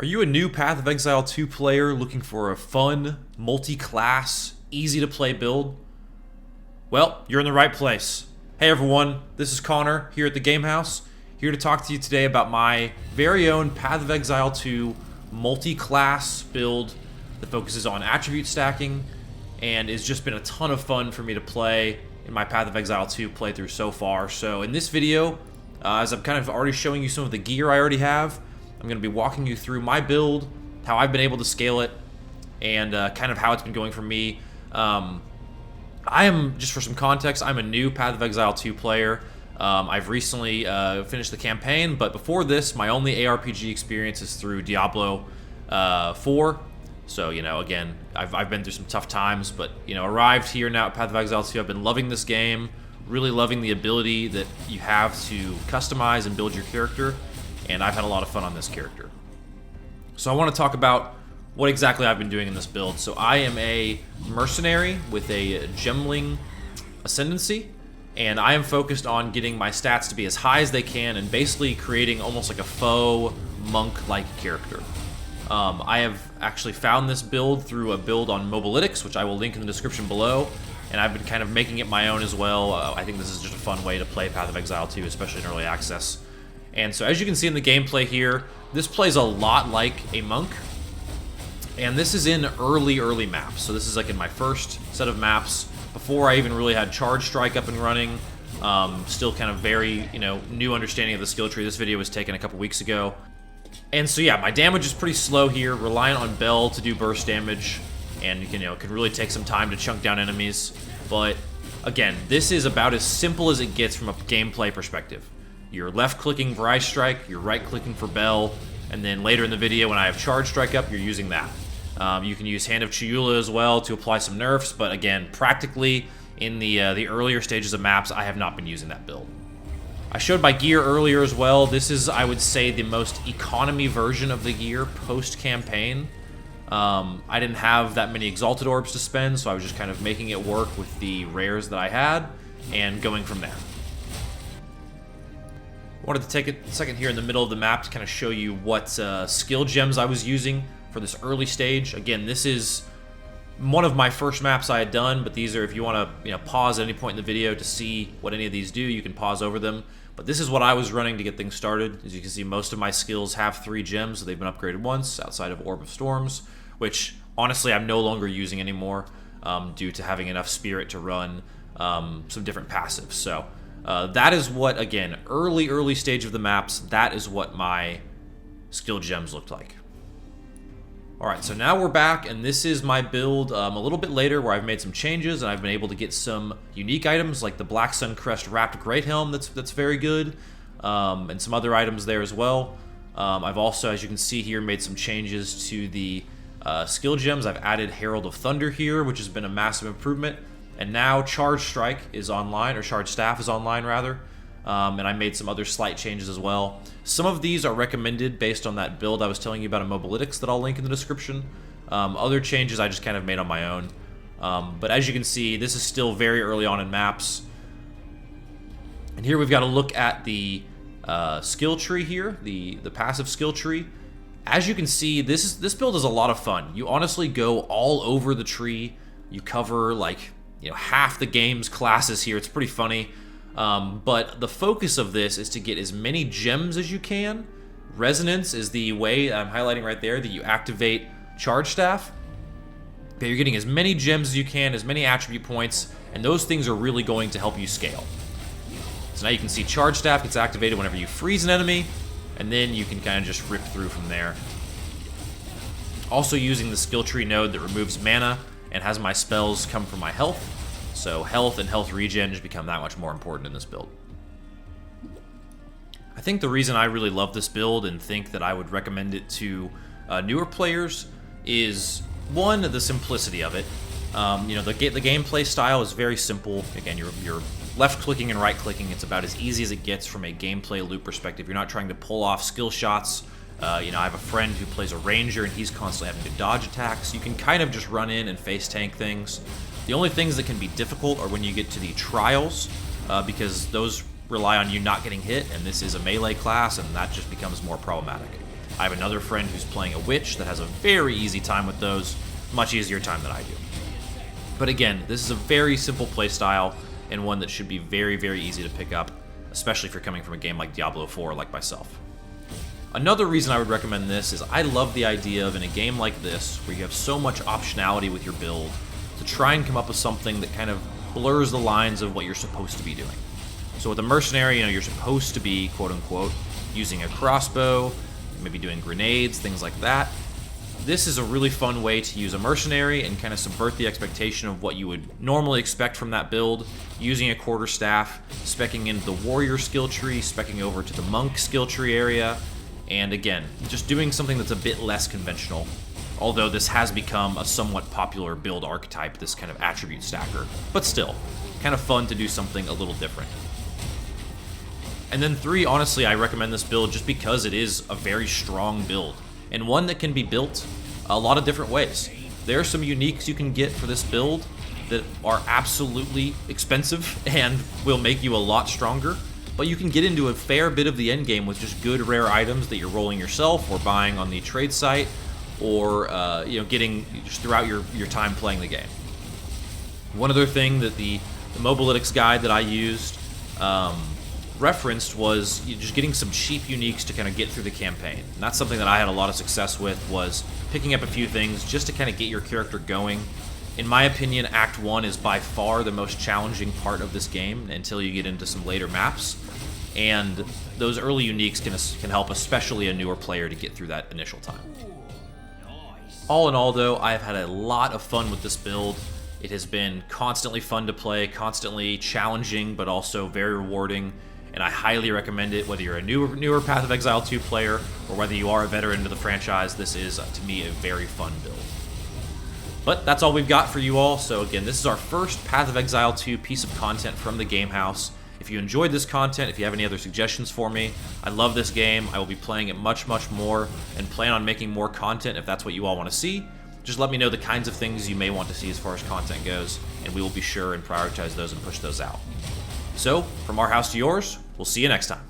Are you a new Path of Exile 2 player looking for a fun, multi-class, easy-to-play build? Well, you're in the right place. Hey everyone, this is Connor here at the Game House, here to talk to you today about my very own Path of Exile 2 multi-class build that focuses on attribute stacking and has just been a ton of fun for me to play in my Path of Exile 2 playthrough so far. So in this video, as I'm kind of already showing you some of the gear I already have, I'm going to be walking you through my build, how I've been able to scale it, and kind of how it's been going for me. I am, just for some context, I'm a new Path of Exile 2 player. I've recently finished the campaign, but before this, my only ARPG experience is through Diablo 4. So, you know, again, I've been through some tough times, but, you know, arrived here now at Path of Exile 2. I've been loving this game, really loving the ability that you have to customize and build your character, and I've had a lot of fun on this character. So I want to talk about what exactly I've been doing in this build. So I am a mercenary with a gemling ascendancy, and I am focused on getting my stats to be as high as they can and basically creating almost like a faux monk-like character. I have actually found this build through a build on Mobalytics, which I will link in the description below, and I've been kind of making it my own as well. I think this is just a fun way to play Path of Exile 2, especially in early access. And so as you can see in the gameplay here, this plays a lot like a monk, and this is in early maps. So this is like in my first set of maps, before I even really had Charge Strike up and running. Still kind of very, you know, new understanding of the skill tree. This video was taken a couple weeks ago. And so yeah, my damage is pretty slow here, reliant on Bell to do burst damage, and you can, can really take some time to chunk down enemies. But again, this is about as simple as it gets from a gameplay perspective. You're left-clicking for Ice Strike, you're right-clicking for Bell, and then later in the video when I have Charge Strike up, you're using that. You can use Hand of Chiula as well to apply some nerfs, but again, practically in the earlier stages of maps, I have not been using that build. I showed my gear earlier as well. This is, I would say, the most economy version of the gear post-campaign. I didn't have that many Exalted Orbs to spend, so I was just kind of making it work with the rares that I had and going from there. I wanted to take a second here in the middle of the map to kind of show you what skill gems I was using for this early stage. Again, this is one of my first maps I had done, but these are, if you want to pause at any point in the video to see what any of these do, you can pause over them. But this is what I was running to get things started. As you can see, most of my skills have 3 gems, so they've been upgraded once, outside of Orb of Storms, which honestly I'm no longer using anymore due to having enough spirit to run some different passives. So that is what, again, early stage of the maps, that is what my skill gems looked like. Alright, so now we're back, and this is my build a little bit later where I've made some changes, and I've been able to get some unique items like the Black Sun Crest Wrapped Great Helm that's very good, and some other items there as well. I've also, as you can see here, made some changes to the skill gems. I've added Herald of Thunder here, which has been a massive improvement. And now Charge Strike is online, or Charge Staff is online, rather. And I made some other slight changes as well. Some of these are recommended based on that build I was telling you about in Mobalytics that I'll link in the description. Other changes I just kind of made on my own. But as you can see, this is still very early on in maps. And here we've got to look at the skill tree here, the passive skill tree. As you can see, this build is a lot of fun. You honestly go all over the tree. You cover, like, half the game's classes here. It's pretty funny. But the focus of this is to get as many gems as you can. Resonance is the way I'm highlighting right there that you activate Charge Staff. Okay, you're getting as many gems as you can, as many attribute points, and those things are really going to help you scale. So now you can see Charge Staff gets activated whenever you freeze an enemy, and then you can kind of just rip through from there. Also using the skill tree node that removes mana and has my spells come from my health. So health and health regen just become that much more important in this build. I think the reason I really love this build and think that I would recommend it to newer players is, one, the simplicity of it. The gameplay style is very simple. Again, you're left-clicking and right-clicking. It's about as easy as it gets from a gameplay loop perspective. You're not trying to pull off skill shots. I have a friend who plays a ranger, and he's constantly having to dodge attacks. You can kind of just run in and face tank things. The only things that can be difficult are when you get to the trials, because those rely on you not getting hit, and this is a melee class, and that just becomes more problematic. I have another friend who's playing a witch that has a very easy time with those, much easier time than I do. But again, this is a very simple playstyle and one that should be very, very easy to pick up, especially if you're coming from a game like Diablo 4 like myself. Another reason I would recommend this is I love the idea of, in a game like this, where you have so much optionality with your build, to try and come up with something that kind of blurs the lines of what you're supposed to be doing. So with a mercenary, you're supposed to be, quote-unquote, using a crossbow, maybe doing grenades, things like that. This is a really fun way to use a mercenary and kind of subvert the expectation of what you would normally expect from that build, using a quarterstaff, speccing into the warrior skill tree, speccing over to the monk skill tree area, and again, just doing something that's a bit less conventional, although this has become a somewhat popular build archetype, this kind of attribute stacker, but still, kind of fun to do something a little different. And then 3, honestly, I recommend this build just because it is a very strong build, and one that can be built a lot of different ways. There are some uniques you can get for this build that are absolutely expensive and will make you a lot stronger, but you can get into a fair bit of the endgame with just good rare items that you're rolling yourself or buying on the trade site, or getting just throughout your time playing the game. One other thing that the Mobalytics guide that I used referenced was just getting some cheap uniques to kind of get through the campaign. And that's something that I had a lot of success with, was picking up a few things just to kind of get your character going. In my opinion, Act 1 is by far the most challenging part of this game until you get into some later maps, and those early uniques can help especially a newer player to get through that initial time. All in all though, I have had a lot of fun with this build. It has been constantly fun to play, constantly challenging, but also very rewarding, and I highly recommend it whether you're a newer Path of Exile 2 player or whether you are a veteran to the franchise. This is, to me, a very fun build. But that's all we've got for you all. So again, this is our first Path of Exile 2 piece of content from the Game House. If you enjoyed this content, if you have any other suggestions for me, I love this game. I will be playing it much, much more and plan on making more content if that's what you all want to see. Just let me know the kinds of things you may want to see as far as content goes, and we will be sure and prioritize those and push those out. So, from our house to yours, we'll see you next time.